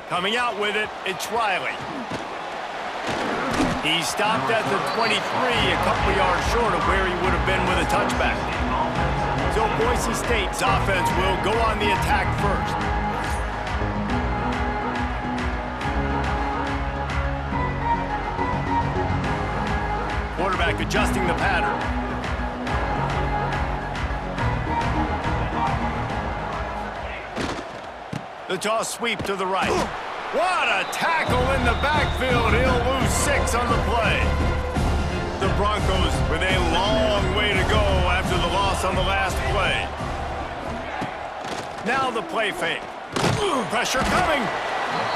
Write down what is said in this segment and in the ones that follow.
Coming out with it, it's Riley. He stopped at the 23, a couple yards short of where he would have been with a touchback. So Boise State's offense will go on the attack first. Quarterback adjusting the pattern. The toss sweep to the right. What a tackle in the backfield. He'll lose 6 on the play. The Broncos with a long way to go after the loss on the last play. Now the play fake. Pressure coming.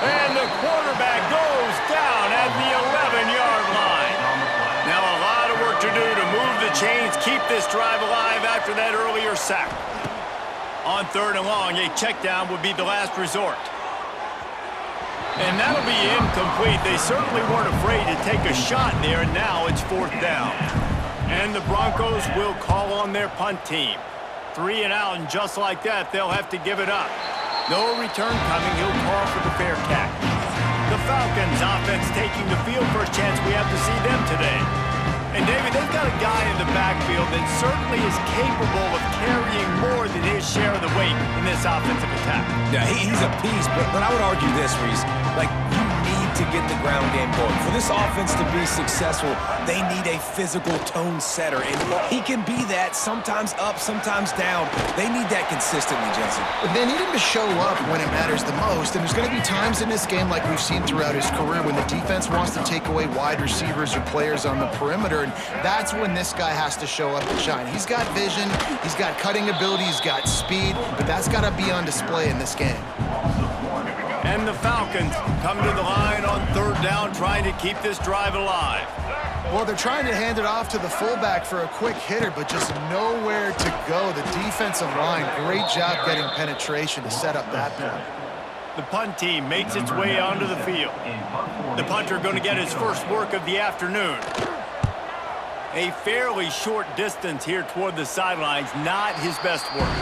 And the quarterback goes down at the 11-yard line. Now a lot of work to do to move the chains, keep this drive alive after that earlier sack. On 3rd and long, a check down would be the last resort. And that'll be incomplete. They certainly weren't afraid to take a shot there, and now it's 4th down. And the Broncos will call on their punt team. 3 and out, and just like that, they'll have to give it up. No return coming. He'll call for the fair catch. The Falcons offense taking the field. First chance we have to see them today. And, David, they've got a guy in the backfield that certainly is capable of carrying more than his share of the weight in this offensive attack. Yeah, he's a piece, but I would argue this, Reese. Like, you need to get the ground game going. For this offense to be successful, they need a physical tone setter, and he can be that, sometimes up, sometimes down. They need that consistently, Jensen. They need him to show up when it matters the most, and there's going to be times in this game like we've seen throughout his career when the defense wants to take away wide receivers or players on the perimeter, and that's when this guy has to show up and shine. He's got vision, he's got cutting ability, he's got speed, but that's got to be on display in this game. And the Falcons come to the line on 3rd down, trying to keep this drive alive. Well, they're trying to hand it off to the fullback for a quick hitter, but just nowhere to go. The defensive line, great job getting penetration to set up that point. The punt team makes its way onto the field. The punter going to get his first work of the afternoon. A fairly short distance here toward the sidelines, not his best work.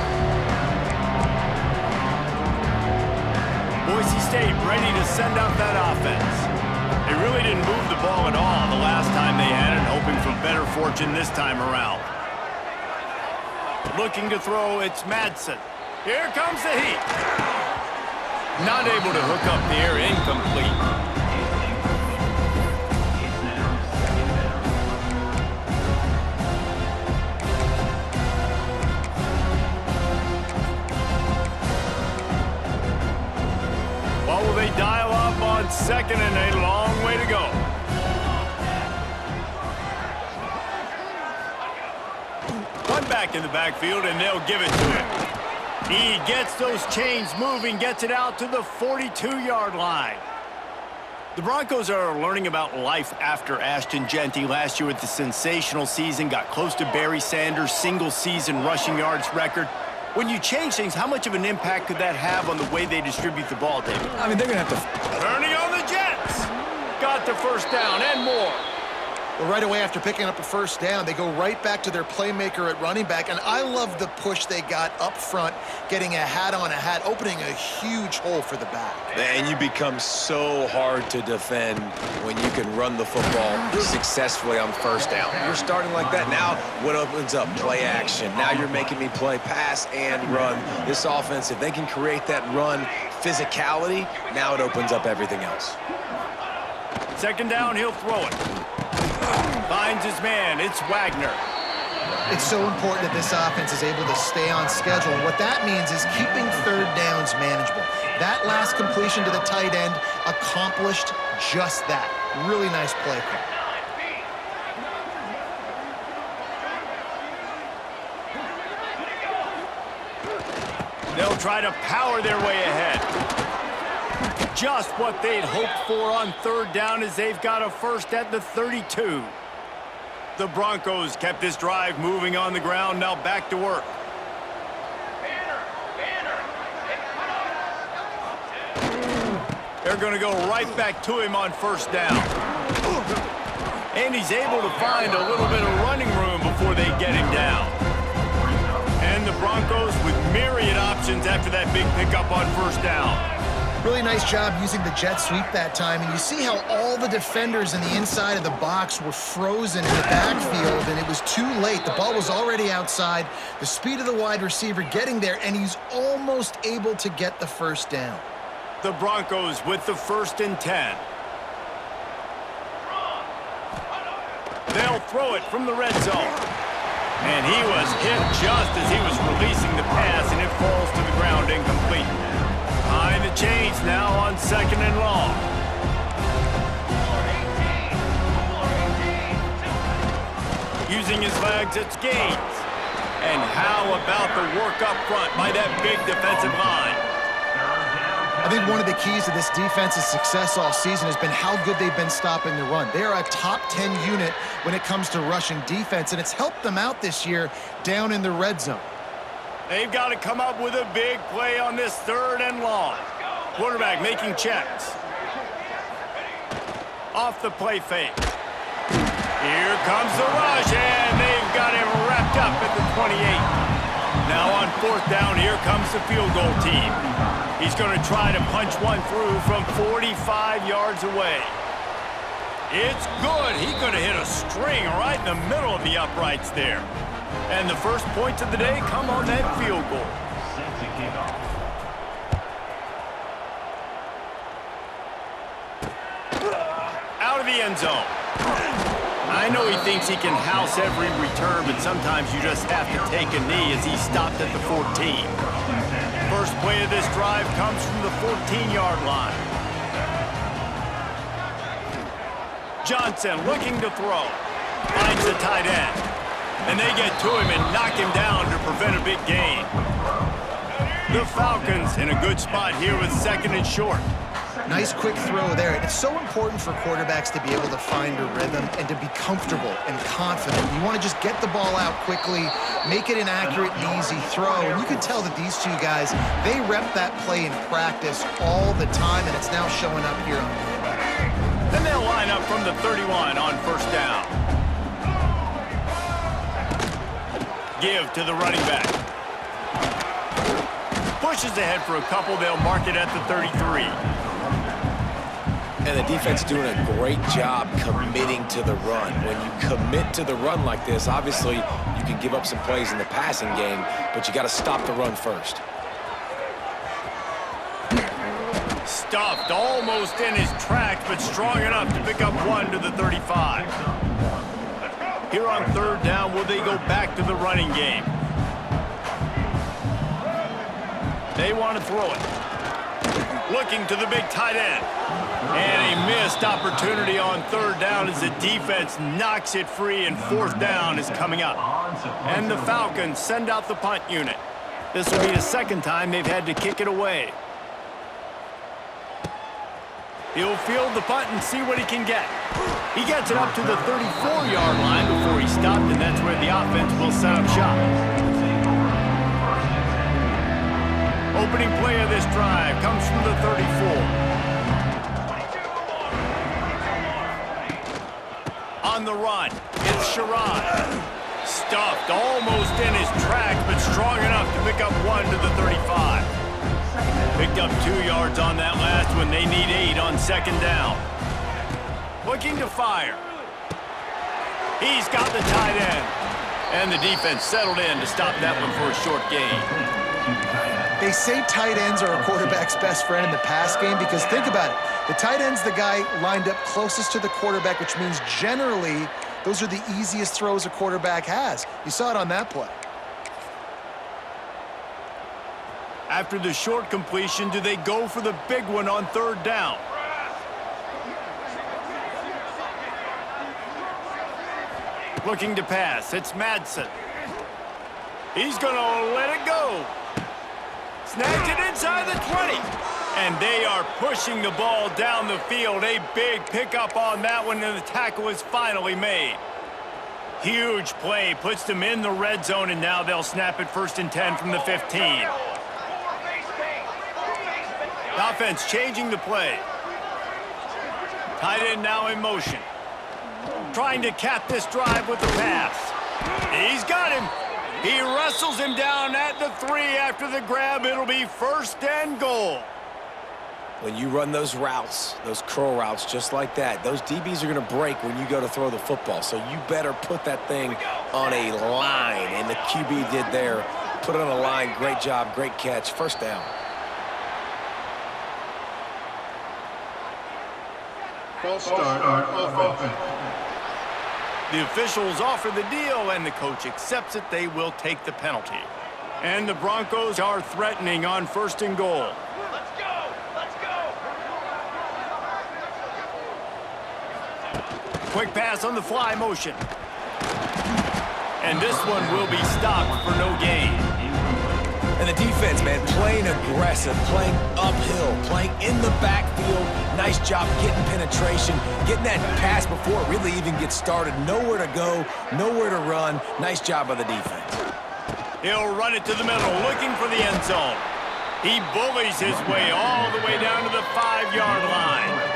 Boise State ready to send out that offense. They really didn't move the ball at all the last time they had it, hoping for better fortune this time around. Looking to throw, it's Madsen. Here comes the heat. Not able to hook up there, incomplete. What will they dial up on 2nd and a long way to go? One back in the backfield, and they'll give it to him. He gets those chains moving, gets it out to the 42-yard line. The Broncos are learning about life after Ashton Jeanty last year with the sensational season, got close to Barry Sanders' single-season rushing yards record. When you change things, how much of an impact could that have on the way they distribute the ball, David? I mean, they're going to have to... Turning on the Jets. Got the first down and more. Well, right away after picking up a first down, they go right back to their playmaker at running back, and I love the push they got up front, getting a hat on a hat, opening a huge hole for the back. And you become so hard to defend when you can run the football successfully on 1st down. You're starting like that. Now what opens up? Play action. Now you're making me play pass and run. This offense, if they can create that run physicality, now it opens up everything else. 2nd down, he'll throw it. Finds his man. It's Wagner. It's so important that this offense is able to stay on schedule. And what that means is keeping 3rd downs manageable. That last completion to the tight end accomplished just that. Really nice play call. They'll try to power their way ahead. Just what they'd hoped for on 3rd down as they've got a first at the 32. The Broncos kept this drive moving on the ground, now back to work. They're going to go right back to him on 1st down. And he's able to find a little bit of running room before they get him down. And the Broncos with myriad options after that big pickup on 1st down. Really nice job using the jet sweep that time, and you see how all the defenders in the inside of the box were frozen in the backfield, and it was too late. The ball was already outside. The speed of the wide receiver getting there, and he's almost able to get the first down. The Broncos with the 1st and 10. They'll throw it from the red zone. And he was hit just as he was releasing the pass, and it falls to the ground incomplete. Behind the chains now on 2nd and long. Using his legs, it's Gaines. And how about the work up front by that big defensive line? I think one of the keys to this defense's success all season has been how good they've been stopping the run. They are a top 10 unit when it comes to rushing defense, and it's helped them out this year down in the red zone. They've got to come up with a big play on this 3rd and long. Quarterback making checks. Off the play fake. Here comes the rush, and they've got him wrapped up at the 28. Now on 4th down, here comes the field goal team. He's going to try to punch one through from 45 yards away. It's good. He's going to hit a string right in the middle of the uprights there. And the first points of the day come on that field goal. Out of the end zone. I know he thinks he can house every return, but sometimes you just have to take a knee as he stopped at the 14. First play of this drive comes from the 14-yard line. Johnson looking to throw. Finds the tight end. And they get to him and knock him down to prevent a big gain. The Falcons in a good spot here with 2nd and short. Nice quick throw there. It's so important for quarterbacks to be able to find a rhythm and to be comfortable and confident. You want to just get the ball out quickly, make it an accurate and easy throw. And you can tell that these two guys, they rep that play in practice all the time, and it's now showing up here on field. Then they'll line up from the 31 on 1st down. Give to the running back. Pushes ahead for a couple. They'll mark it at the 33. And the defense doing a great job committing to the run. When you commit to the run like this, obviously you can give up some plays in the passing game, but you got to stop the run first. Stuffed almost in his tracks, but strong enough to pick up one to the 35. Here on 3rd down, will they go back to the running game? They want to throw it. Looking to the big tight end. And a missed opportunity on 3rd down as the defense knocks it free, and 4th down is coming up. And the Falcons send out the punt unit. This will be the 2nd time they've had to kick it away. He'll field the punt and see what he can get. He gets it up to the 34-yard line before he stopped, and that's where the offense will set up shop. Opening play of this drive comes from the 34. On the run, it's Sherrod. Stuffed almost in his tracks, but strong enough to pick up one to the 35. Picked up 2 yards on that last one. They need 8 on 2nd down. Looking to fire. He's got the tight end. And the defense settled in to stop that one for a short gain. They say tight ends are a quarterback's best friend in the pass game because think about it. The tight end's the guy lined up closest to the quarterback, which means generally those are the easiest throws a quarterback has. You saw it on that play. After the short completion, do they go for the big one on 3rd down? Looking to pass, it's Madsen. He's gonna let it go. Snagged it inside the 20. And they are pushing the ball down the field. A big pickup on that one, and the tackle is finally made. Huge play, puts them in the red zone, and now they'll snap it 1st and 10 from the 15. Offense changing the play. Tight end now in motion. Trying to cap this drive with the pass. He's got him. He wrestles him down at the 3 after the grab. It'll be 1st and goal. When you run those routes, those curl routes just like that, those DBs are going to break when you go to throw the football. So you better put that thing on a line, and the QB did there. Put it on a line. Great job, great catch. First down. False start on offense. The officials offer the deal, and the coach accepts it. They will take the penalty. And the Broncos are threatening on 1st and goal. Let's go! Let's go! Quick pass on the fly motion. And this one will be stopped for no gain. And the defense, man, playing aggressive, playing uphill, playing in the backfield. Nice job getting penetration, getting that pass before it really even gets started. Nowhere to go, nowhere to run. Nice job by the defense. He'll run it to the middle, looking for the end zone. He bullies his way all the way down to the 5-yard line.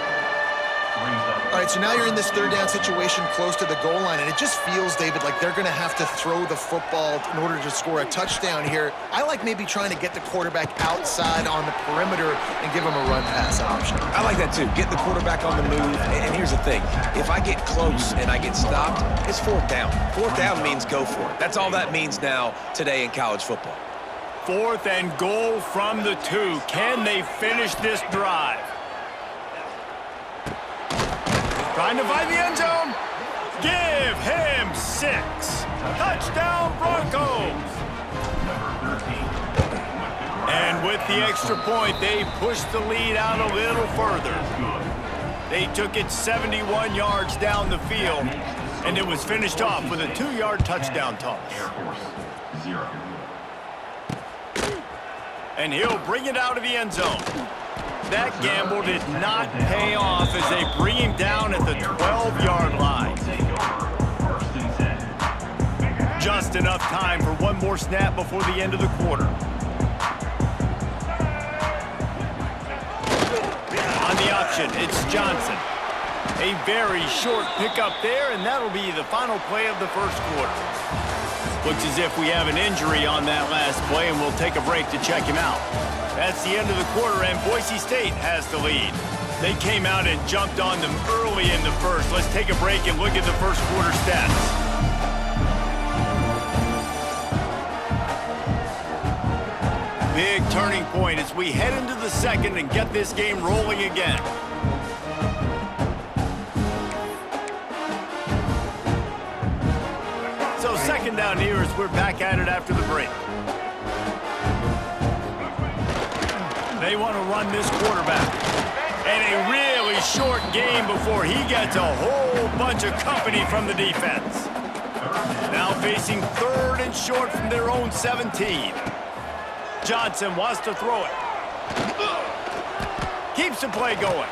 All right, so now you're in this 3rd down situation close to the goal line, and it just feels, David, like they're going to have to throw the football in order to score a touchdown here. I like maybe trying to get the quarterback outside on the perimeter and give him a run-pass option. I like that, too. Get the quarterback on the move. And here's the thing. If I get close and I get stopped, it's 4th down. 4th down means go for it. That's all that means now today in college football. 4th and goal from the 2. Can they finish this drive? Trying to find the end zone. Give him 6. Touchdown, Broncos. And with the extra point, they pushed the lead out a little further. They took it 71 yards down the field, and it was finished off with a 2-yard touchdown toss. And he'll bring it out of the end zone. That gamble did not pay off as they bring him down at the 12-yard line. Just enough time for one more snap before the end of the quarter. On the option, it's Johnson. A very short pickup there, and that'll be the final play of the 1st quarter. Looks as if we have an injury on that last play, and we'll take a break to check him out. That's the end of the quarter, and Boise State has the lead. They came out and jumped on them early in the 1st. Let's take a break and look at the 1st quarter stats. Big turning point as we head into the 2nd and get this game rolling again. So 2nd down here as we're back at it after the break. They want to run this quarterback. And a really short game before he gets a whole bunch of company from the defense. Now facing 3rd and short from their own 17. Johnson wants to throw it. Keeps the play going.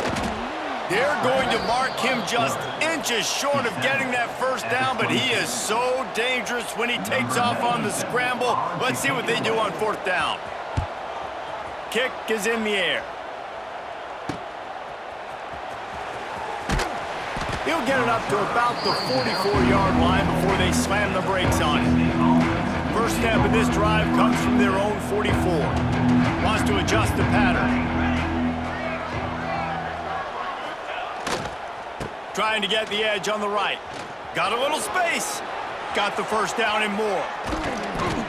They're going to mark him just inches short of getting that 1st down, but he is so dangerous when he takes off on the scramble. Let's see what they do on 4th down. Kick is in the air. He'll get it up to about the 44-yard line before they slam the brakes on it. 1st snap of this drive comes from their own 44. Wants to adjust the pattern. Trying to get the edge on the right. Got a little space. Got the 1st down and more.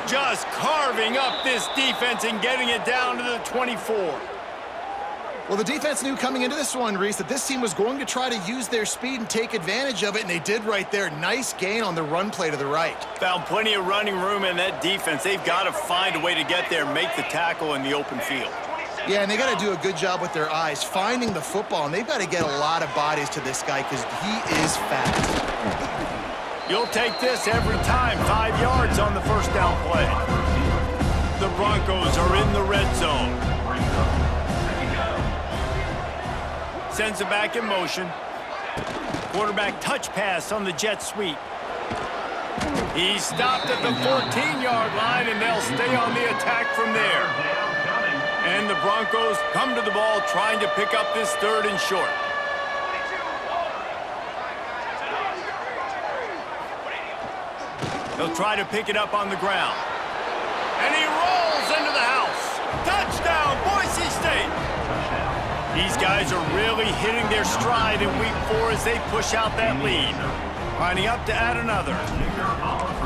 Just carving up this defense and getting it down to the 24. Well, the defense knew coming into this one, Reese, that this team was going to try to use their speed and take advantage of it, and they did right there. Nice gain on the run play to the right. Found plenty of running room in that defense. They've got to find a way to get there, make the tackle in the open field. Yeah, and they got to do a good job with their eyes, finding the football, and they've got to get a lot of bodies to this guy because he is fast. You'll take this every time. 5 yards on the 1st down play. The Broncos are in the red zone. Sends it back in motion. Quarterback touch pass on the jet sweep. He's stopped at the 14-yard line, and they'll stay on the attack from there. And the Broncos come to the ball trying to pick up this 3rd and short. They'll try to pick it up on the ground. And he rolls into the house. Touchdown, Boise State. These guys are really hitting their stride in week 4 as they push out that lead. Lining up to add another.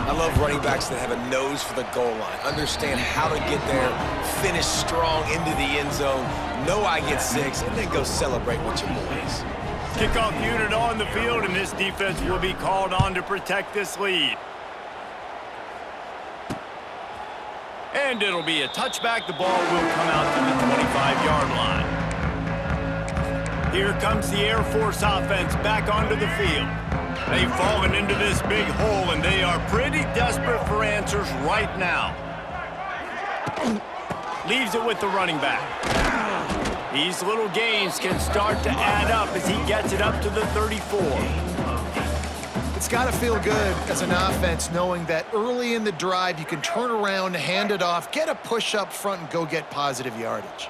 I love running backs that have a nose for the goal line. Understand how to get there, finish strong into the end zone, know I get 6, and then go celebrate with your boys. Kickoff unit on the field, and this defense will be called on to protect this lead. And it'll be a touchback. The ball will come out to the 25-yard line. Here comes the Air Force offense back onto the field. They've fallen into this big hole, and they are pretty desperate for answers right now. Leaves it with the running back. These little gains can start to add up as he gets it up to the 34. It's got to feel good as an offense knowing that early in the drive you can turn around, hand it off, get a push up front, and go get positive yardage.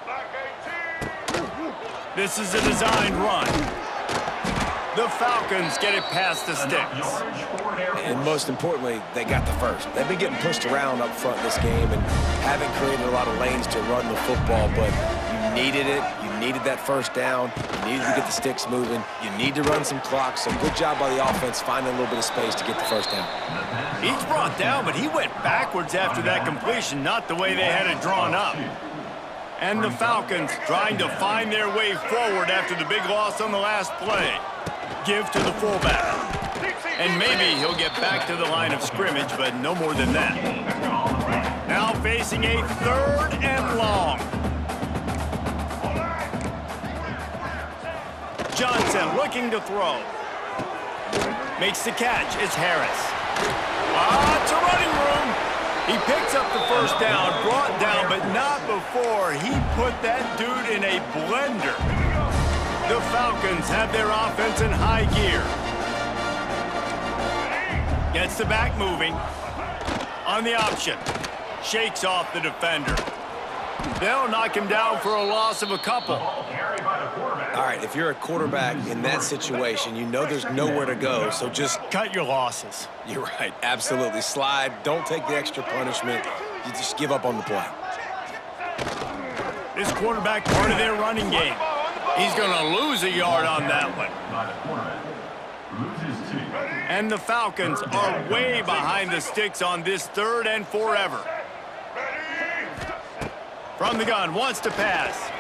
This is a designed run. The Falcons get it past the sticks. And most importantly, they got the first. They've been getting pushed around up front this game and haven't created a lot of lanes to run the football, but you needed it. You needed that first down. You needed to get the sticks moving. You need to run some clock. So good job by the offense finding a little bit of space to get the first down. He's brought down, but he went backwards after that completion, not the way they had it drawn up. And the Falcons trying to find their way forward after the big loss on the last play. Give to the fullback. And maybe he'll get back to the line of scrimmage, but no more than that. Now facing a 3rd and long. Johnson looking to throw. Makes the catch. It's Harris. It's a running room. He picks up the first down, brought down, but not before he put that dude in a blender. The Falcons have their offense in high gear. Gets the back moving. On the option. Shakes off the defender. They'll knock him down for a loss of a couple. All right, if you're a quarterback in that situation, you know there's nowhere to go, so just cut your losses. You're right, absolutely. Slide, don't take the extra punishment. You just give up on the play. This quarterback part of their running game. He's going to lose a yard on that one. And the Falcons are way behind the sticks on this 3rd and forever. From the gun, wants to pass.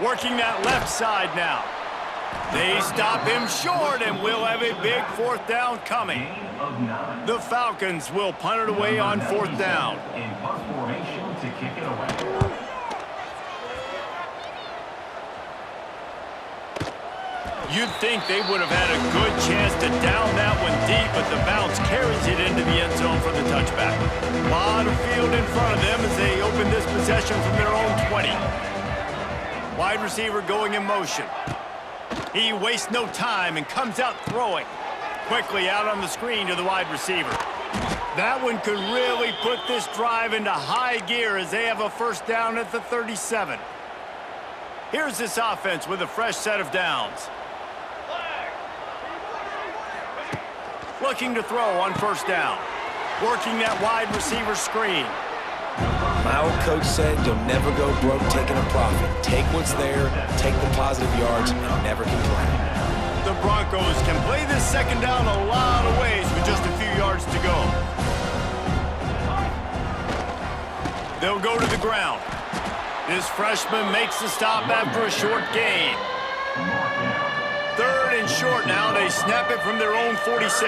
Working that left side now. They stop him short, and we'll have a big 4th down coming. The Falcons will punt it away on 4th down. In punt formation to kick it away. You'd think they would have had a good chance to down that one deep, but the bounce carries it into the end zone for the touchback. A lot of field in front of them as they open this possession from their own 20. Wide receiver going in motion. He wastes no time and comes out throwing. Quickly out on the screen to the wide receiver. That one could really put this drive into high gear as they have a first down at the 37. Here's this offense with a fresh set of downs. Looking to throw on first down. Working that wide receiver screen. My old coach said you'll never go broke taking a profit. Take what's there, take the positive yards, and never complain. The Broncos can play this second down a lot of ways with just a few yards to go. They'll go to the ground. This freshman makes the stop after a short gain. 3rd and short now. They snap it from their own 46.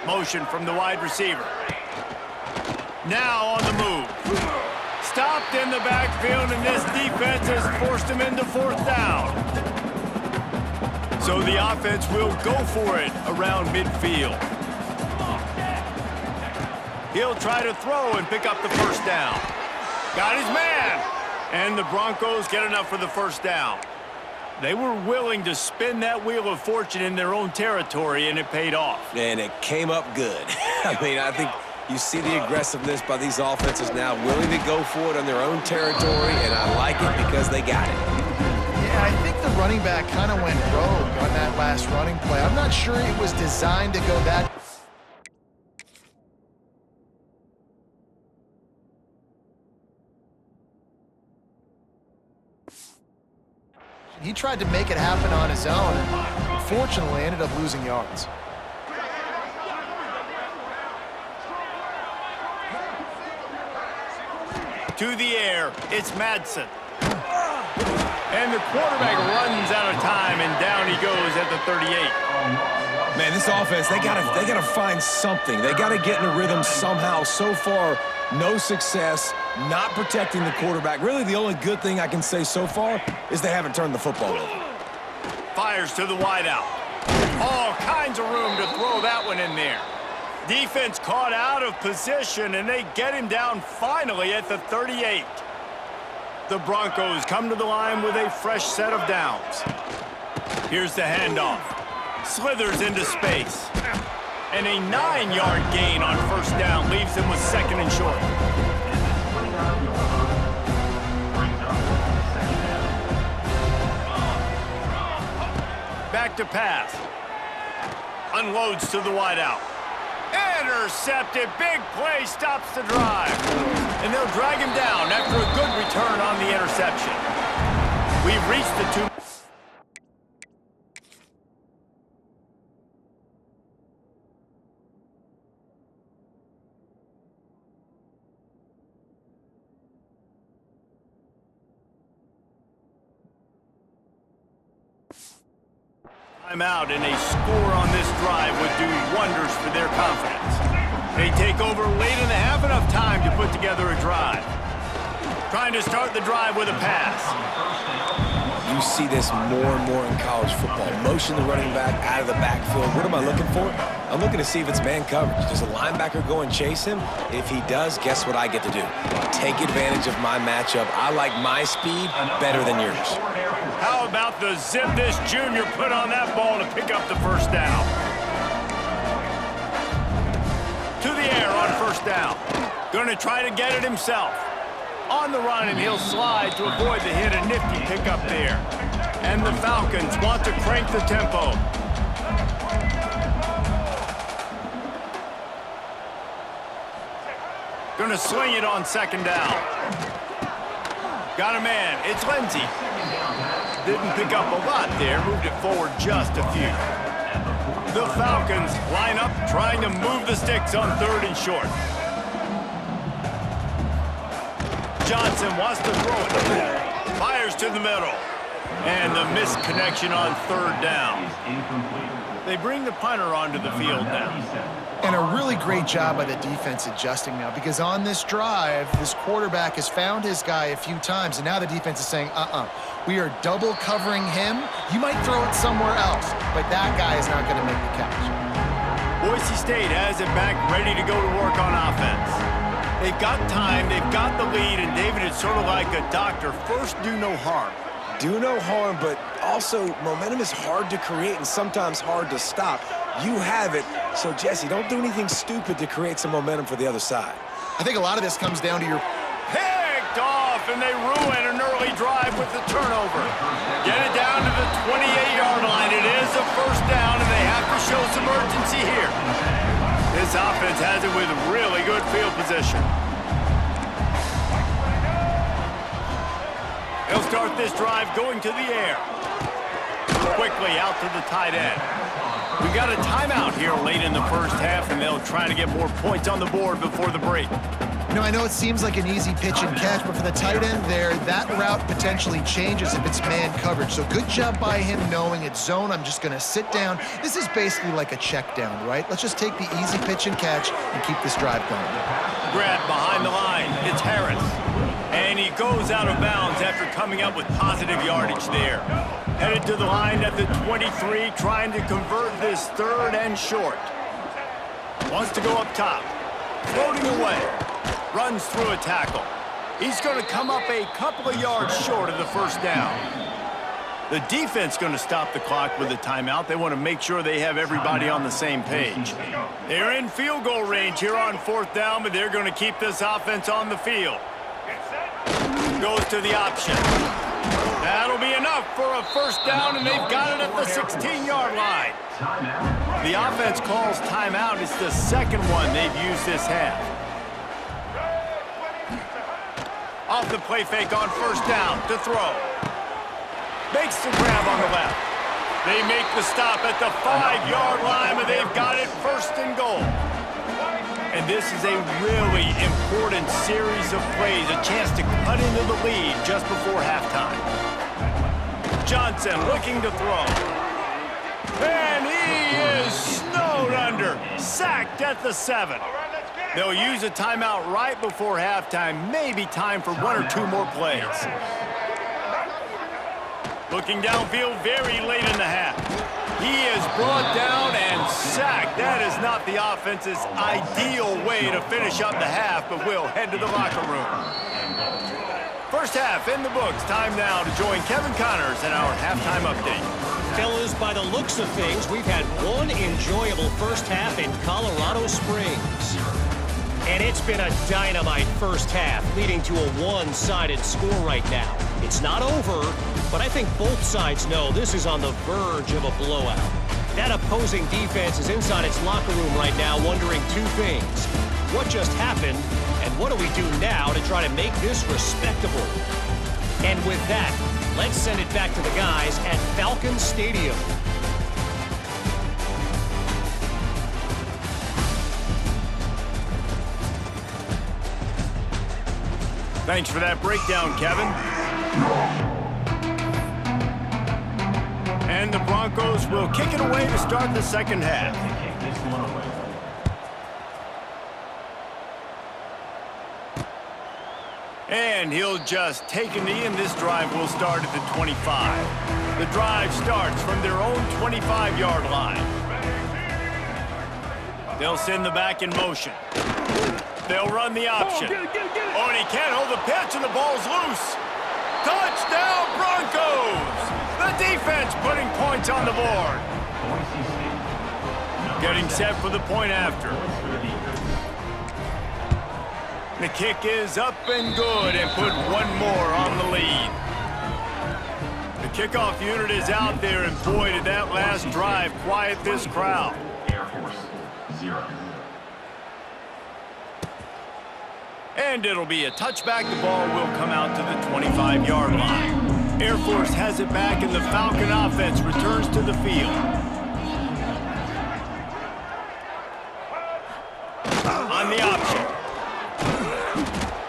Motion from the wide receiver. Now on the move. Stopped in the backfield, and this defense has forced him into 4th down. So the offense will go for it around midfield. He'll try to throw and pick up the first down. Got his man. And the Broncos get enough for the first down. They were willing to spin that wheel of fortune in their own territory, and it paid off. And it came up good. I mean, I think you see the aggressiveness by these offenses now, willing to go for it on their own territory, and I like it because they got it. Yeah, I think the running back kind of went rogue on that last running play. I'm not sure it was designed to go that He tried to make it happen on his own. Unfortunately, ended up losing yards. To the air, it's Madsen. And the quarterback runs out of time, and down he goes at the 38. Man, this offense, they gotta find something. They gotta get in a rhythm somehow. So far, no success, not protecting the quarterback. Really, the only good thing I can say so far is they haven't turned the football over. Fires to the wideout. All kinds of room to throw that one in there. Defense caught out of position, and they get him down finally at the 38. The Broncos come to the line with a fresh set of downs. Here's the handoff. Slithers into space. And a 9-yard gain on first down leaves him with second and short. Back to pass. Unloads to the wideout. Intercepted. Big play stops the drive. And they'll drag him down after a good return on the interception. We've reached the 2. Timeout, and a score on this drive would do wonders for their confidence. They take over late in the half, enough time to put together a drive. Trying to start the drive with a pass. You see this more and more in college football. Motion the running back out of the backfield. What am I looking for? I'm looking to see if it's man coverage. Does a linebacker go and chase him? If he does, guess what I get to do? Take advantage of my matchup. I like my speed better than yours. How about the zip this junior put on that ball to pick up the first down? To the air on first down. Going to try to get it himself. On the run, and he'll slide to avoid the hit. A nifty pickup there. And the Falcons want to crank the tempo. Going to sling it on second down. Got a man. It's Lindsey. Didn't pick up a lot there. Moved it forward just a few. The Falcons line up trying to move the sticks on third and short. Johnson wants to throw it. Fires to the middle. And the missed connection on third down. They bring the punter onto the field now. And a really great job by the defense adjusting now, because on this drive, this quarterback has found his guy a few times, and now the defense is saying, we are double covering him. You might throw it somewhere else, but that guy is not going to make the catch. Boise State has it back, ready to go to work on offense. They've got time, they've got the lead, and David, it's sort of like a doctor. First, do no harm. Do no harm, but also momentum is hard to create and sometimes hard to stop. You have it, so Jesse, don't do anything stupid to create some momentum for the other side. I think a lot of this comes down to your... Picked off, and they ruin an early drive with the turnover. Get it down to the 28-yard line. It is a first down, and they have to show some urgency here. This offense has it with really good field position. They'll start this drive going to the air. Quickly out to the tight end. We got a timeout here late in the first half, and they'll try to get more points on the board before the break. You know, I know it seems like an easy pitch and catch, but for the tight end there, that route potentially changes if it's man coverage. So good job by him knowing it's zone. I'm just going to sit down. This is basically like a check down, right? Let's just take the easy pitch and catch and keep this drive going. Grab behind the line. It's Harris. And he goes out of bounds after coming up with positive yardage there. Headed to the line at the 23, trying to convert this third and short. Wants to go up top. Floating away. Runs through a tackle. He's going to come up a couple of yards short of the first down. The defense going to stop the clock with a timeout. They want to make sure they have everybody on the same page. They're in field goal range here on fourth down, but they're going to keep this offense on the field. Goes to the option. That'll be enough for a first down, and they've got it at the 16-yard line. The offense calls timeout. It's the second one they've used this half. Off the play fake on first down to throw. Makes the grab on the left. They make the stop at the 5-yard line, and they've got it 1st and goal. And this is a really important series of plays, a chance to cut into the lead just before halftime. Johnson looking to throw. And he is snowed under, sacked at the 7. They'll use a timeout right before halftime, maybe time for 1 or 2 more plays. Looking downfield very late in the half. He is brought down and sacked. That is not the offense's ideal way to finish up the half, but we'll head to the locker room. First half in the books. Time now to join Kevin Connors in our halftime update. Fellas, by the looks of things, we've had one enjoyable first half in Colorado Springs. And it's been a dynamite first half, leading to a one-sided score right now. It's not over, but I think both sides know this is on the verge of a blowout. That opposing defense is inside its locker room right now wondering 2 things. What just happened, and what do we do now to try to make this respectable? And with that, let's send it back to the guys at Falcon Stadium. Thanks for that breakdown, Kevin. And the Broncos will kick it away to start the second half. Kick this one away. And he'll just take a knee, and this drive will start at the 25. The drive starts from their own 25-yard line. They'll send the back in motion. They'll run the option. Oh, and he can't hold the pitch, and the ball's loose. Touchdown, Broncos! The defense putting points on the board. Getting set for the point after. The kick is up and good, and put 1 more on the lead. The kickoff unit is out there, and boy, did that last drive quiet this crowd. Air Force 0. And it'll be a touchback. The ball will come out to the 25-yard line. Air Force has it back, and the Falcon offense returns to the field. On the option.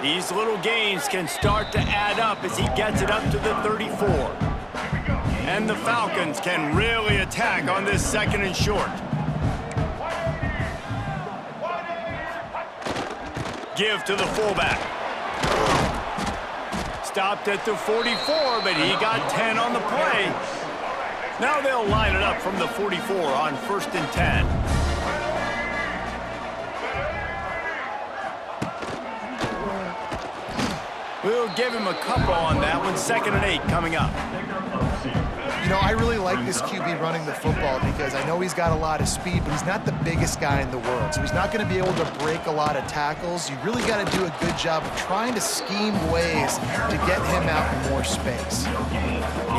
These little gains can start to add up as he gets it up to the 34. And the Falcons can really attack on this 2nd and short. Give to the fullback. Stopped at the 44, but he got 10 on the play. Now they'll line it up from the 44 on 1st and 10. We'll give him a couple on that one. 2nd and 8 coming up. You know, I really like this QB running the football because I know he's got a lot of speed, but he's not the biggest guy in the world. So he's not going to be able to break a lot of tackles. You really got to do a good job of trying to scheme ways to get him out in more space.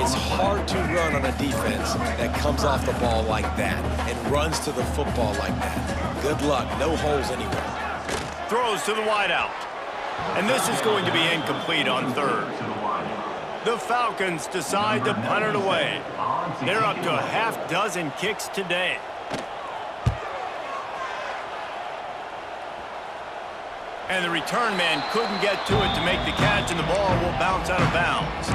It's hard to run on a defense that comes off the ball like that and runs to the football like that. Good luck. No holes anywhere. Throws to the wideout. And this is going to be incomplete on 3rd. The Falcons decide to punt it away. They're up to a half-dozen kicks today. And the return man couldn't get to it to make the catch, and the ball will bounce out of bounds.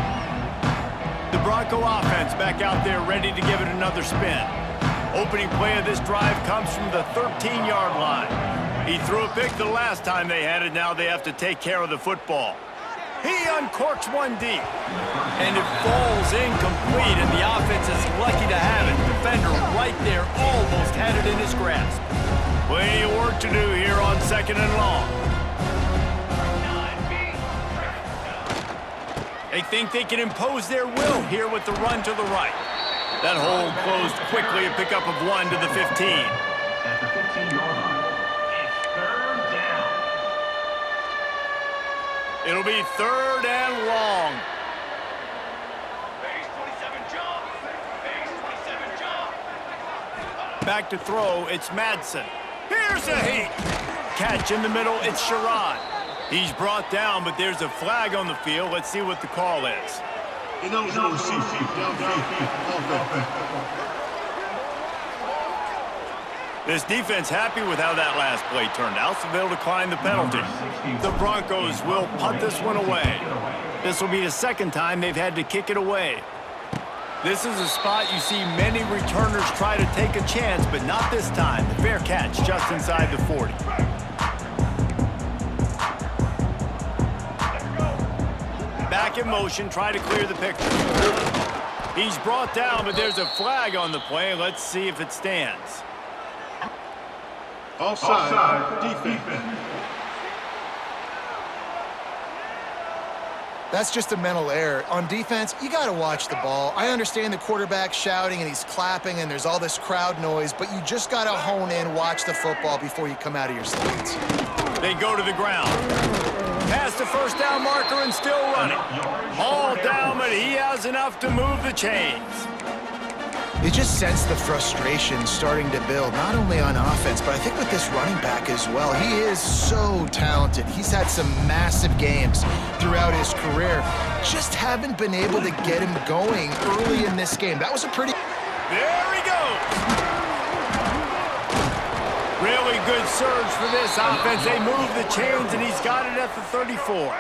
The Bronco offense back out there ready to give it another spin. Opening play of this drive comes from the 13-yard line. He threw a pick the last time they had it. Now they have to take care of the football. He uncorks one deep, and it falls incomplete, and the offense is lucky to have it. Defender right there almost had it in his grasp. Plenty of work to do here on 2nd and long. They think they can impose their will here with the run to the right. That hole closed quickly, a pickup of 1 to the 15. At the 15-yard line, it's 3rd down. It'll be 3rd and long. Base 27 jump. Base 27 jump. Back to throw, it's Madsen. Here's a heat. Catch in the middle, it's Sherrod. He's brought down, but there's a flag on the field. Let's see what the call is. Ineligible receiver. Downfield. Offense. This defense happy with how that last play turned out, so they'll decline the penalty. The Broncos will punt this one away. This will be the second time they've had to kick it away. This is a spot you see many returners try to take a chance, but not this time. The fair catch just inside the 40. Back in motion, try to clear the picture. He's brought down, but there's a flag on the play. Let's see if it stands. Offside. Defense. That's just a mental error. On defense, you got to watch the ball. I understand the quarterback shouting and he's clapping and there's all this crowd noise, but you just got to hone in, watch the football before you come out of your stance. They go to the ground. Past the first down marker and still running. All down, but he has enough to move the chains. You just sense the frustration starting to build, not only on offense, but I think with this running back as well. He is so talented. He's had some massive games throughout his career. Just haven't been able to get him going early in this game. That was a pretty... There he goes. Really good surge for this offense. They move the chains, and he's got it at the 34.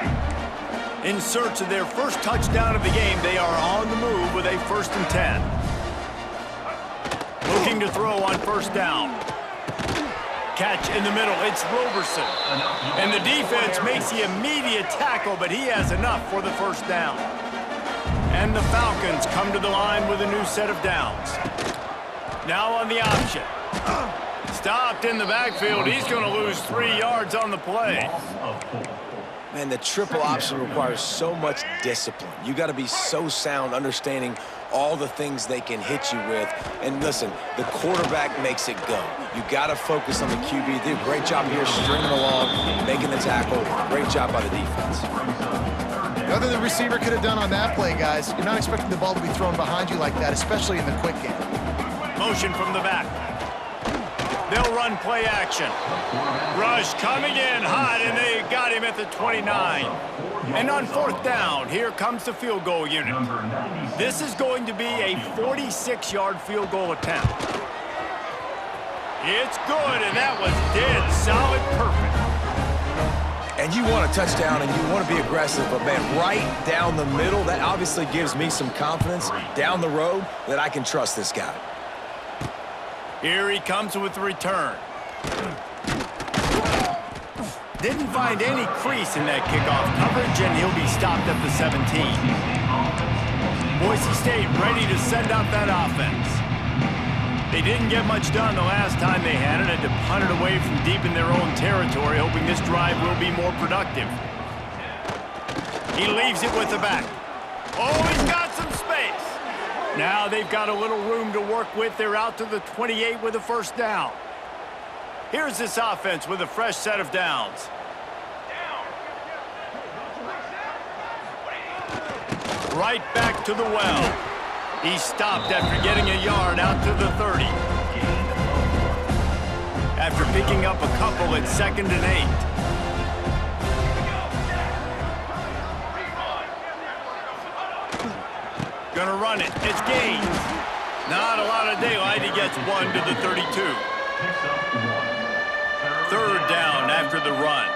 In search of their first touchdown of the game, they are on the move with a 1st and 10. Looking to throw on first down. Catch in the middle. It's Roberson. And the defense makes the immediate tackle, but he has enough for the first down. And the Falcons come to the line with a new set of downs. Now on the option. Stopped in the backfield. He's going to lose 3 yards on the play. Man, the triple option requires so much discipline. You got to be so sound, understanding all the things they can hit you with. And listen, the quarterback makes it go. You got to focus on the QB. They did a great job here stringing along, making the tackle. Great job by the defense. Nothing the receiver could have done on that play, guys. You're not expecting the ball to be thrown behind you like that, especially in the quick game. Motion from the back. They'll run play action. Rush coming in hot, and they got him at the 29. And on fourth down, here comes the field goal unit. This is going to be a 46-yard field goal attempt. It's good, and that was dead solid perfect. And you want a touchdown, and you want to be aggressive, but, man, right down the middle, that obviously gives me some confidence down the road that I can trust this guy. Here he comes with the return. Didn't find any crease in that kickoff coverage, and he'll be stopped at the 17. Boise State ready to send out that offense. They didn't get much done the last time they had it, and to punt it away from deep in their own territory, hoping this drive will be more productive. He leaves it with the back. Oh, he's got some space. Now they've got a little room to work with. They're out to the 28 with a first down. Here's this offense with a fresh set of downs. Right back to the well. He stopped after getting a yard out to the 30. After picking up a couple at 2nd and 8. Gonna run it. It's Gaines. Not a lot of daylight. He gets 1 to the 32. 3rd down after the run.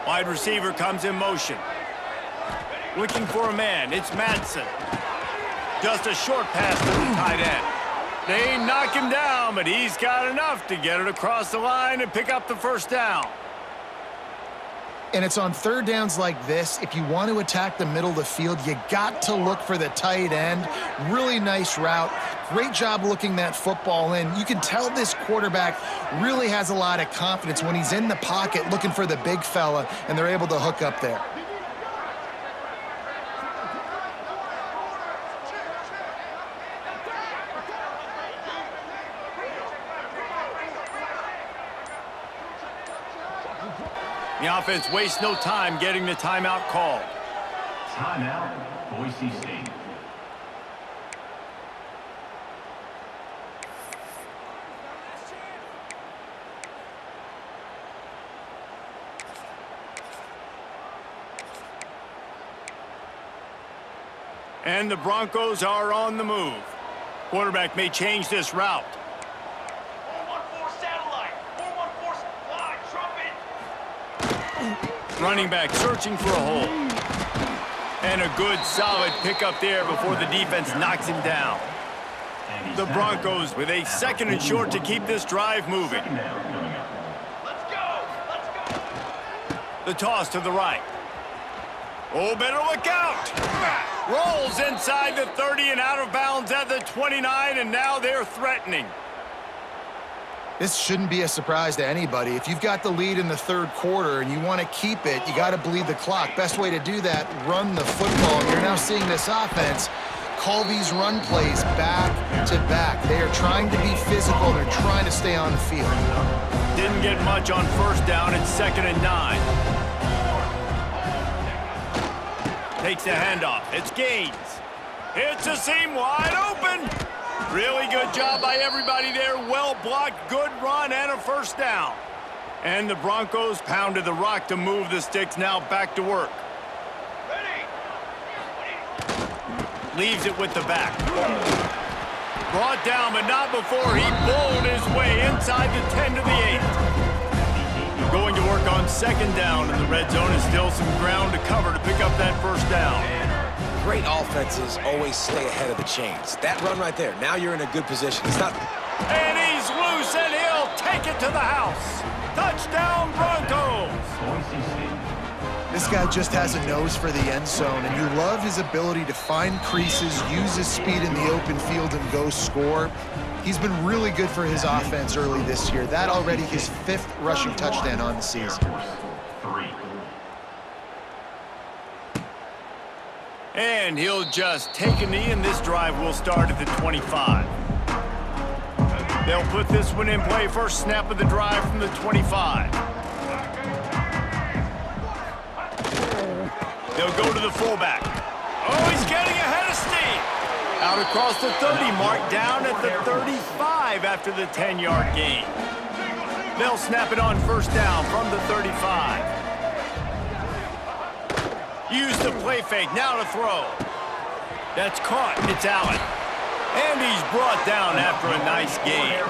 Wide receiver comes in motion. Looking for a man. It's Madsen. Just a short pass to the tight end. They knock him down, but he's got enough to get it across the line and pick up the first down. And it's on 3rd downs like this, if you want to attack the middle of the field, you got to look for the tight end. Really nice route. Great job looking that football in. You can tell this quarterback really has a lot of confidence when he's in the pocket looking for the big fella, and they're able to hook up there. The offense wastes no time getting the timeout called. Timeout, Boise State. And the Broncos are on the move. Quarterback may change this route. 414 satellite. 414 trumpet. Running back searching for a hole. And a good, solid pickup there before the defense knocks him down. The Broncos with a 2nd and short to keep this drive moving. Let's go. Let's go. The toss to the right. Oh, better look out. Rolls inside the 30 and out of bounds at the 29, and now they're threatening. This shouldn't be a surprise to anybody. If you've got the lead in the 3rd quarter and you want to keep it, you got to bleed the clock. Best way to do that, run the football. And you're now seeing this offense call these run plays back to back. They are trying to be physical. They're trying to stay on the field. Didn't get much on 1st down. It's 2nd and 9. Takes the handoff. It's Gaines. Hits a seam wide open. Really good job by everybody there. Well blocked, good run, and a 1st down. And the Broncos pounded the rock to move the sticks. Now back to work. Ready. Leaves it with the back. Brought down, but not before he bowled his way inside the 10 to the 8. Going to work on 2nd down, and the red zone is still some ground to cover to pick up that 1st down. Great offenses always stay ahead of the chains. That run right there, now you're in a good position. It's not... And he's loose, and he'll take it to the house. Touchdown, Broncos! This guy just has a nose for the end zone, and you love his ability to find creases, use his speed in the open field, and go score. He's been really good for his offense early this year. That already his 5th rushing touchdown on the season. And he'll just take a knee, and this drive will start at the 25. They'll put this one in play. First snap of the drive from the 25. They'll go to the fullback. Oh, he's getting ahead of steam. Out across the 30, marked down at the 35 after the 10-yard gain. They'll snap it on 1st down from the 35. Use the play fake, now to throw. That's caught, it's Allen. And he's brought down after a nice gain.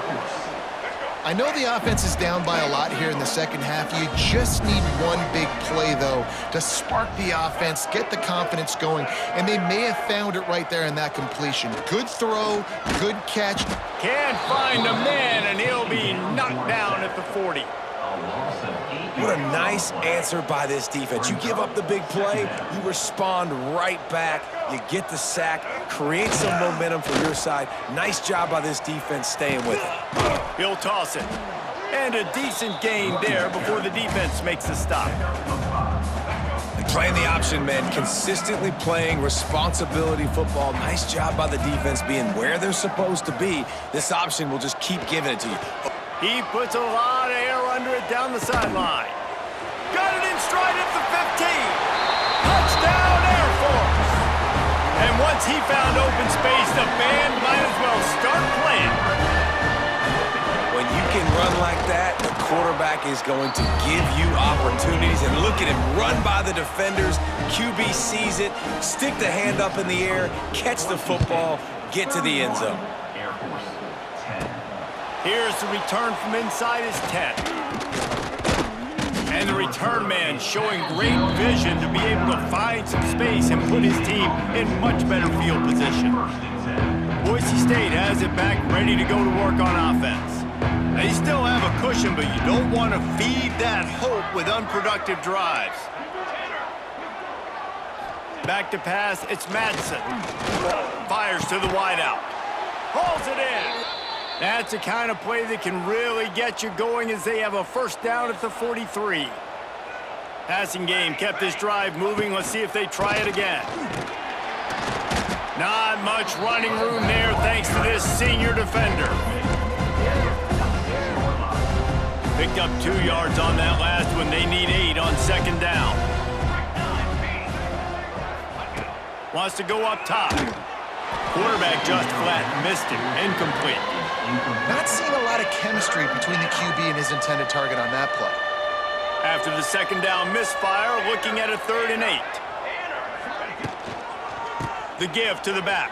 I know the offense is down by a lot here in the 2nd half. You just need one big play, though, to spark the offense, get the confidence going, and they may have found it right there in that completion. Good throw, good catch. Can't find a man, and he'll be knocked down at the 40. What a nice answer by this defense. You give up the big play, you respond right back, you get the sack, create some momentum for your side. Nice job by this defense staying with it. He'll toss it. And a decent gain there before the defense makes the stop. Playing the option, man, consistently playing responsibility football. Nice job by the defense being where they're supposed to be. This option will just keep giving it to you. He puts a lot of air under it down the sideline. Got it in stride at the 15. Touchdown, Air Force. And once he found open space, the band might as well start playing. When you can run like that, the quarterback is going to give you opportunities. And look at him run by the defenders. QB sees it, stick the hand up in the air, catch the football, get to the end zone. Here's the return from inside his 10. And the return man showing great vision to be able to find some space and put his team in much better field position. Boise State has it back, ready to go to work on offense. They still have a cushion, but you don't want to feed that hope with unproductive drives. Back to pass, it's Madsen. Fires to the wideout. Hauls it in. That's the kind of play that can really get you going as they have a 1st down at the 43. Passing game kept this drive moving. Let's see if they try it again. Not much running room there thanks to this senior defender. Picked up 2 yards on that last one. They need 8 on 2nd down. Wants to go up top. Quarterback just flat missed him. Incomplete. Not seeing a lot of chemistry between the QB and his intended target on that play. After the 2nd down misfire, looking at a 3rd and 8. The give to the back.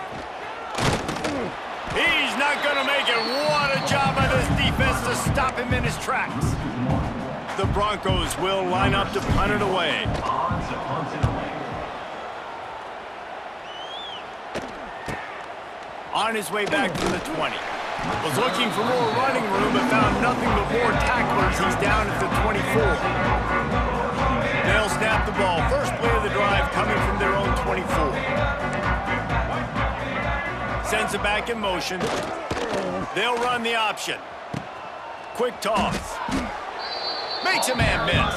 He's not going to make it. What a job by this defense to stop him in his tracks. The Broncos will line up to punt it away. On his way back from the 20. Was looking for more running room, but found nothing but more tacklers. He's down at the 24. They'll snap the ball. First play of the drive coming from their own 24. Sends it back in motion. They'll run the option. Quick toss. Makes a man miss.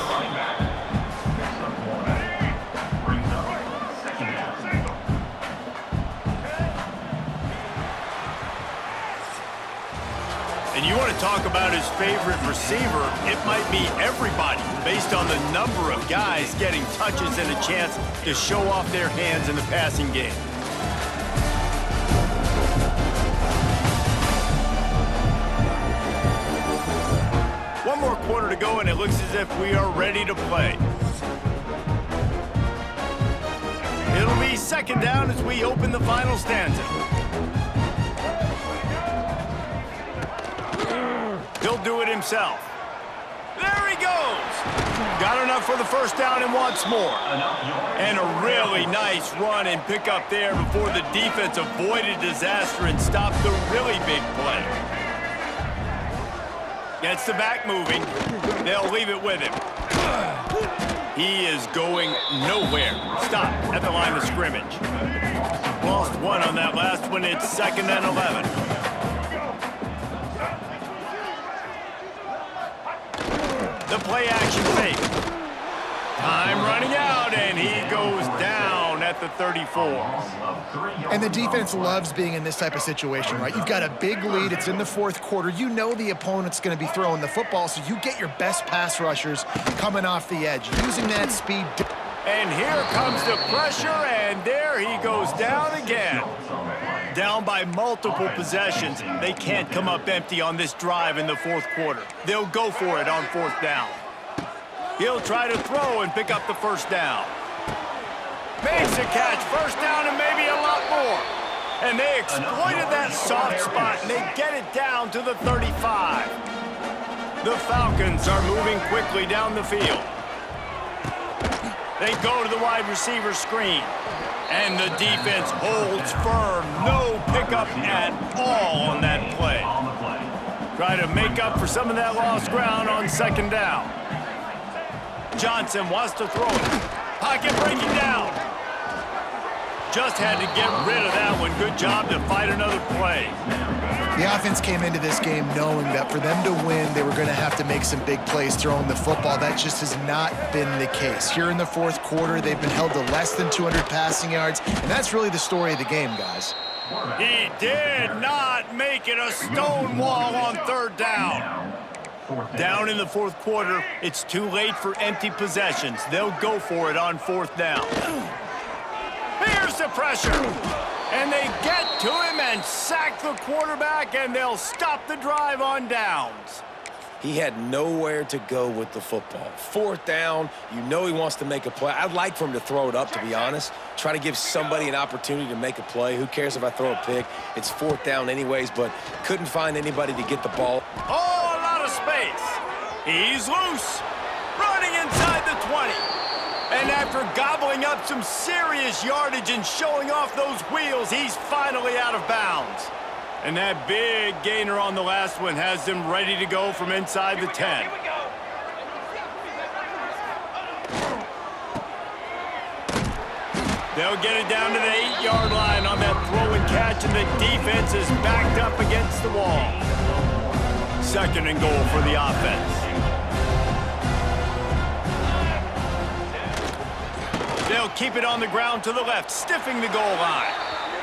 And you want to talk about his favorite receiver, it might be everybody based on the number of guys getting touches and a chance to show off their hands in the passing game. One more quarter to go, and it looks as if we are ready to play. It'll be second down as we open the final stanza. He'll do it himself. There he goes. Got enough for the first down and wants more. And a really nice run and pick up there before the defense avoided disaster and stopped the really big play. Gets the back moving. They'll leave it with him. He is going nowhere. Stop at the line of scrimmage. Lost one on that last one. It's 2nd and 11. The play action fake. Time running out, and he goes down at the 34. And the defense loves being in this type of situation, right? You've got a big lead. It's in the fourth quarter. You know the opponent's going to be throwing the football, so you get your best pass rushers coming off the edge, using that speed. And here comes the pressure, and there he goes down again. Down by multiple possessions. They can't come up empty on this drive in the fourth quarter. They'll go for it on 4th down. He'll try to throw and pick up the first down. Makes a catch. First down and maybe a lot more. And they exploited that soft spot, and they get it down to the 35. The Falcons are moving quickly down the field. They go to the wide receiver screen. And the defense holds firm. No pickup at all on that play. Try to make up for some of that lost ground on 2nd down. Johnson wants to throw it. Pocket breaking down. Just had to get rid of that one. Good job to fight another play. The offense came into this game knowing that for them to win, they were going to have to make some big plays throwing the football. That just has not been the case. Here in the fourth quarter, they've been held to less than 200 passing yards, and that's really the story of the game, guys. He did not make it a stone wall on 3rd down. Down in the fourth quarter, it's too late for empty possessions. They'll go for it on 4th down. Here's the pressure. And they get to him and sack the quarterback, and they'll stop the drive on downs. He had nowhere to go with the football. 4th down, you know he wants to make a play. I'd like for him to throw it up, to be honest. Try to give somebody an opportunity to make a play. Who cares if I throw a pick? It's 4th down anyways, but couldn't find anybody to get the ball. Oh, a lot of space. He's loose. Running inside the 20. And after gobbling up some serious yardage and showing off those wheels, he's finally out of bounds. And that big gainer on the last one has them ready to go from inside the 10. They'll get it down to the 8-yard line on that throw and catch, and the defense is backed up against the wall. 2nd and goal for the offense. They'll keep it on the ground to the left, stiffing the goal line.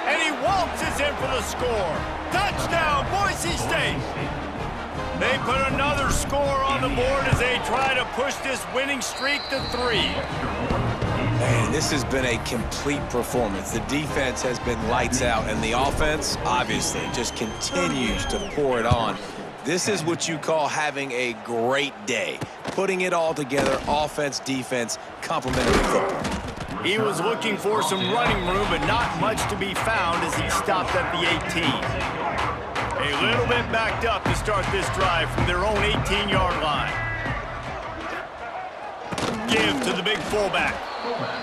And he waltzes in for the score. Touchdown, Boise State. They put another score on the board as they try to push this winning streak to 3. Man, this has been a complete performance. The defense has been lights out, and the offense, obviously, just continues to pour it on. This is what you call having a great day. Putting it all together, offense, defense, complementary football. He was looking for some running room, but not much to be found as he stopped at the 18. A little bit backed up to start this drive from their own 18-yard line. Give to the big fullback.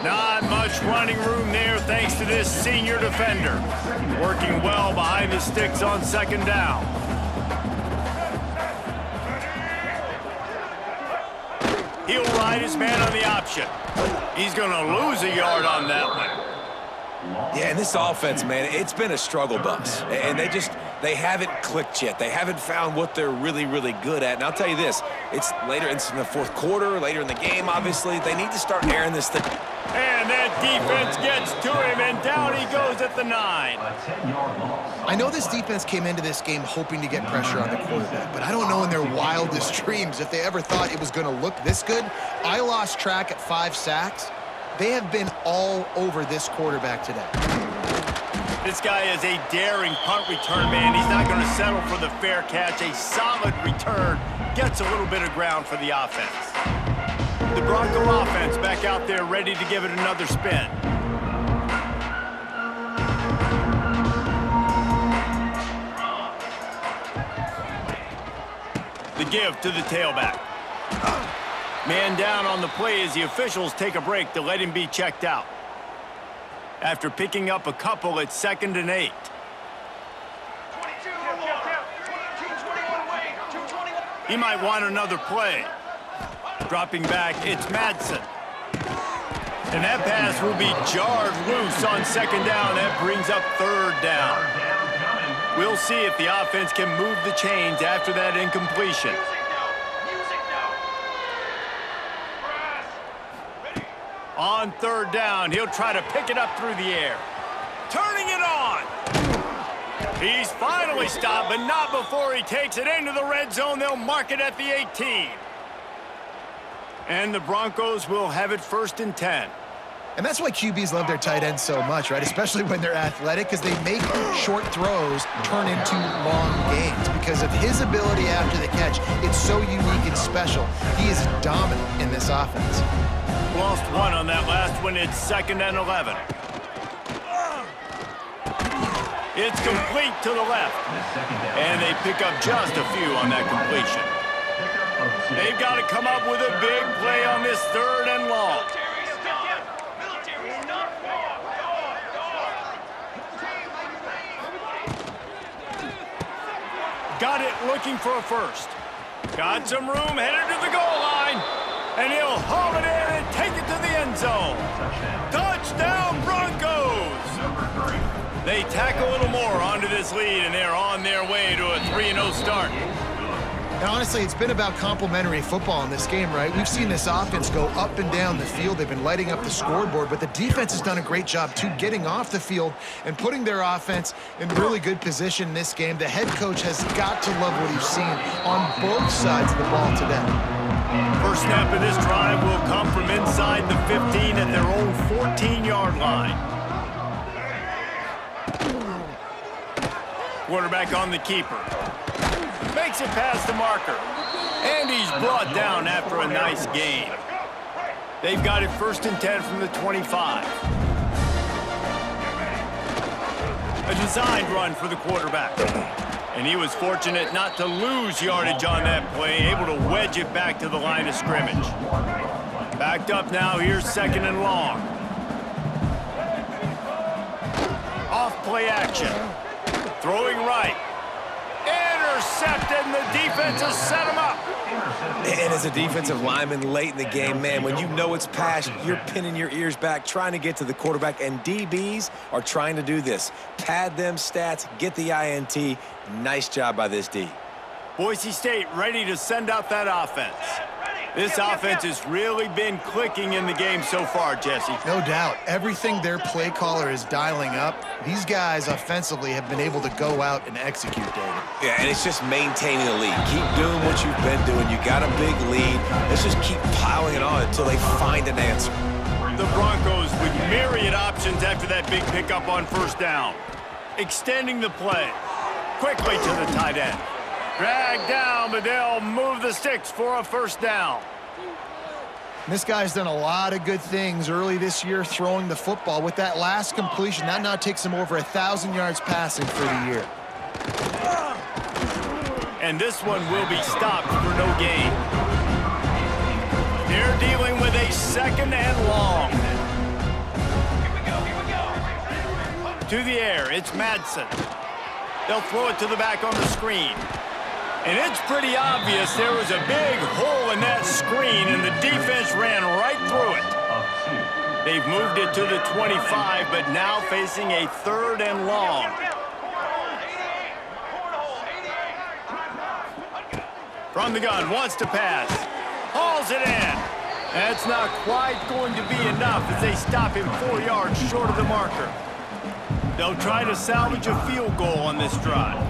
Not much running room there thanks to this senior defender. Working well behind the sticks on second down. He'll ride his man on the option. He's going to lose a yard on that one. Yeah, and this offense, man, it's been a struggle bus. And they haven't clicked yet. They haven't found what they're really, really good at. And I'll tell you this, it's later in the fourth quarter, later in the game, obviously. They need to start airing this thing. And that defense gets to him, and down he goes at the 9. A 10-yard loss. I know this defense came into this game hoping to get pressure on the quarterback, but I don't know in their wildest dreams if they ever thought it was going to look this good. I lost track at 5 sacks. They have been all over this quarterback today. This guy is a daring punt return man. He's not going to settle for the fair catch. A solid return gets a little bit of ground for the offense. The Bronco offense back out there ready to give it another spin. The give to the tailback. Man down on the play as the officials take a break to let him be checked out. After picking up a couple, it's 2nd and 8. He might want another play. Dropping back, it's Madsen. And that pass will be jarred loose on 2nd down. That brings up 3rd down. We'll see if the offense can move the chains after that incompletion. On 3rd down, he'll try to pick it up through the air. Turning it on. He's finally stopped, but not before he takes it into the red zone. They'll mark it at the 18. And the Broncos will have it 1st and 10. And that's why QBs love their tight ends so much, right? Especially when they're athletic, because they make short throws turn into long gains. Because of his ability after the catch, it's so unique and special. He is dominant in this offense. Lost one on that last one. It's 2nd and 11. It's complete to the left. And they pick up just a few on that completion. They've got to come up with a big play on this 3rd and long. Got it looking for a first. Got some room headed to the goal line. And he'll haul it in and take it to the end zone. Touchdown, Broncos! They tack a little more onto this lead, and they're on their way to a 3-0 start. And honestly, it's been about complementary football in this game, right? We've seen this offense go up and down the field. They've been lighting up the scoreboard, but the defense has done a great job, too, getting off the field and putting their offense in really good position in this game. The head coach has got to love what he's seen on both sides of the ball today. First snap of this drive will come from inside the 15 at their own 14-yard line. Quarterback on the keeper. Makes it past the marker. And he's brought down after a nice gain. They've got it 1st and 10 from the 25. A designed run for the quarterback. And he was fortunate not to lose yardage on that play, able to wedge it back to the line of scrimmage. Backed up now, here's 2nd and long. Off play action. Throwing right. Intercepted, and the defense has set him up. And as a defensive lineman late in the game, man, when you know it's passed, you're pinning your ears back, trying to get to the quarterback, and DBs are trying to do this. Pad them stats, get the INT. Nice job by this D. Boise State ready to send out that offense. This offense has really been clicking in the game so far, Jesse. No doubt. Everything their play caller is dialing up, these guys offensively have been able to go out and execute, David. Yeah, and it's just maintaining the lead. Keep doing what you've been doing. You got a big lead. Let's just keep piling it on until they find an answer. The Broncos with myriad options after that big pickup on 1st down. Extending the play. Quickly to the tight end. Dragged down, but they'll move the sticks for a 1st down. This guy's done a lot of good things early this year throwing the football. With that last completion, that now takes him over 1,000 yards passing for the year. And this one will be stopped for no gain. They're dealing with a 2nd and long. To the air, it's Madsen. They'll throw it to the back on the screen. And it's pretty obvious there was a big hole in that screen, and the defense ran right through it. They've moved it to the 25, but now facing a 3rd and long. From the gun, wants to pass. Hauls it in. That's not quite going to be enough as they stop him 4 yards short of the marker. They'll try to salvage a field goal on this drive.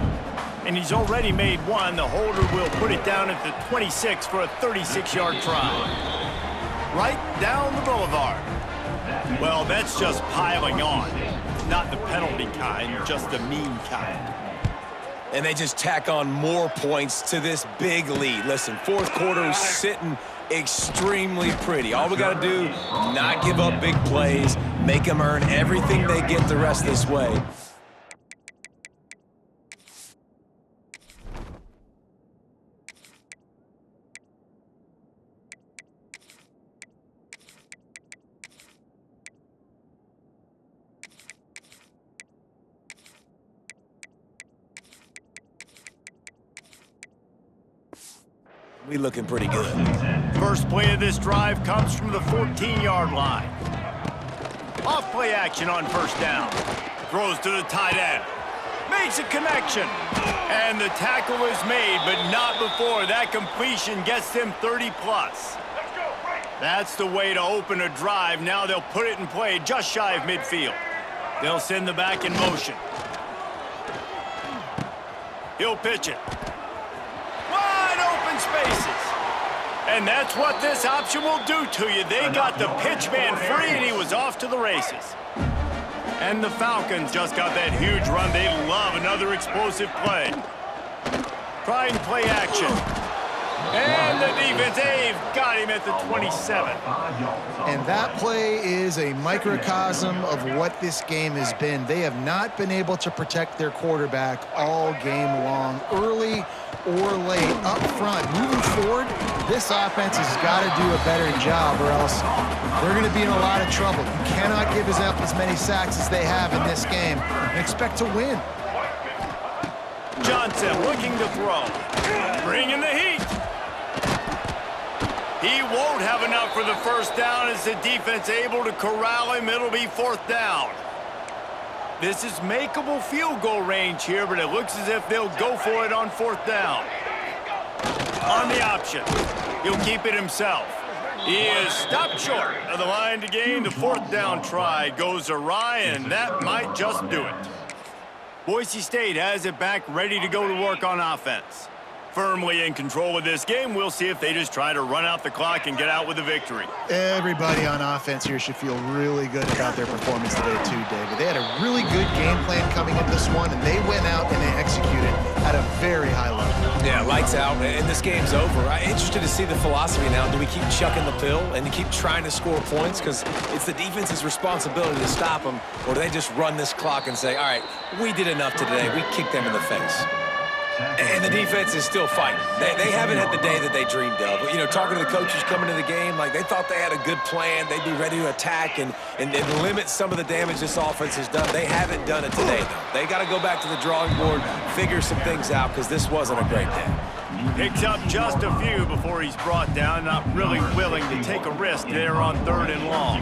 And he's already made one. The holder will put it down at the 26 for a 36-yard try. Right down the boulevard. Well, that's just piling on. Not the penalty kind, just the mean kind. And they just tack on more points to this big lead. Listen, 4th quarter is sitting extremely pretty. All we got to do, not give up big plays, make them earn everything they get the rest of this way. We looking pretty good. First play of this drive comes from the 14-yard line. Off play action on 1st down. Throws to the tight end. Makes a connection. And the tackle is made, but not before that completion gets them 30-plus. That's the way to open a drive. Now they'll put it in play just shy of midfield. They'll send the back in motion. He'll pitch it. Spaces. And that's what this option will do to you. They got the pitch man free, and he was off to the races. And the Falcons just got that huge run. They love another explosive play. Try and play action. And the defense, they've got him at the 27. And that play is a microcosm of what this game has been. They have not been able to protect their quarterback all game long, early or late, up front. Moving forward, this offense has got to do a better job, or else they're going to be in a lot of trouble. You cannot give up as many sacks as they have in this game and expect to win. Johnson looking to throw. Bringing the heat. He won't have enough for the 1st down as the defense able to corral him. It'll be 4th down. This is makeable field goal range here, but it looks as if they'll go for it on 4th down. On the option. He'll keep it himself. He is stopped short of the line to gain. The 4th down try goes awry, and that might just do it. Boise State has it back, ready to go to work on offense. Firmly in control of this game. We'll see if they just try to run out the clock and get out with a victory. Everybody on offense here should feel really good about their performance today too, David. They had a really good game plan coming into this one, and they went out and they executed at a very high level. Yeah, lights out, and this game's over. I'm interested to see the philosophy now. Do we keep chucking the pill and keep trying to score points? Because it's the defense's responsibility to stop them, or do they just run this clock and say, all right, we did enough today. We kicked them in the face. And the defense is still fighting. They haven't had the day that they dreamed of. You know, talking to the coaches coming to the game, like they thought they had a good plan. They'd be ready to attack and limit some of the damage this offense has done. They haven't done it today, though. They got to go back to the drawing board, figure some things out, because this wasn't a great day. Picks up just a few before he's brought down. Not really willing to take a risk there on 3rd and long.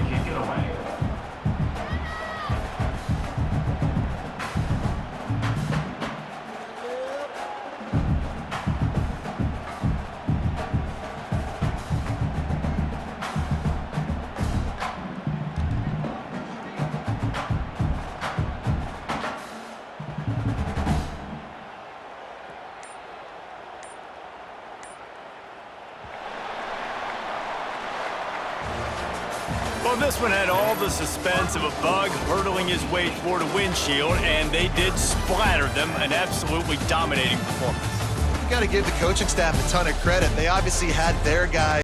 Well, this one had all the suspense of a bug hurtling his way toward a windshield, and they did splatter them. An absolutely dominating performance. You got to give the coaching staff a ton of credit. They obviously had their guys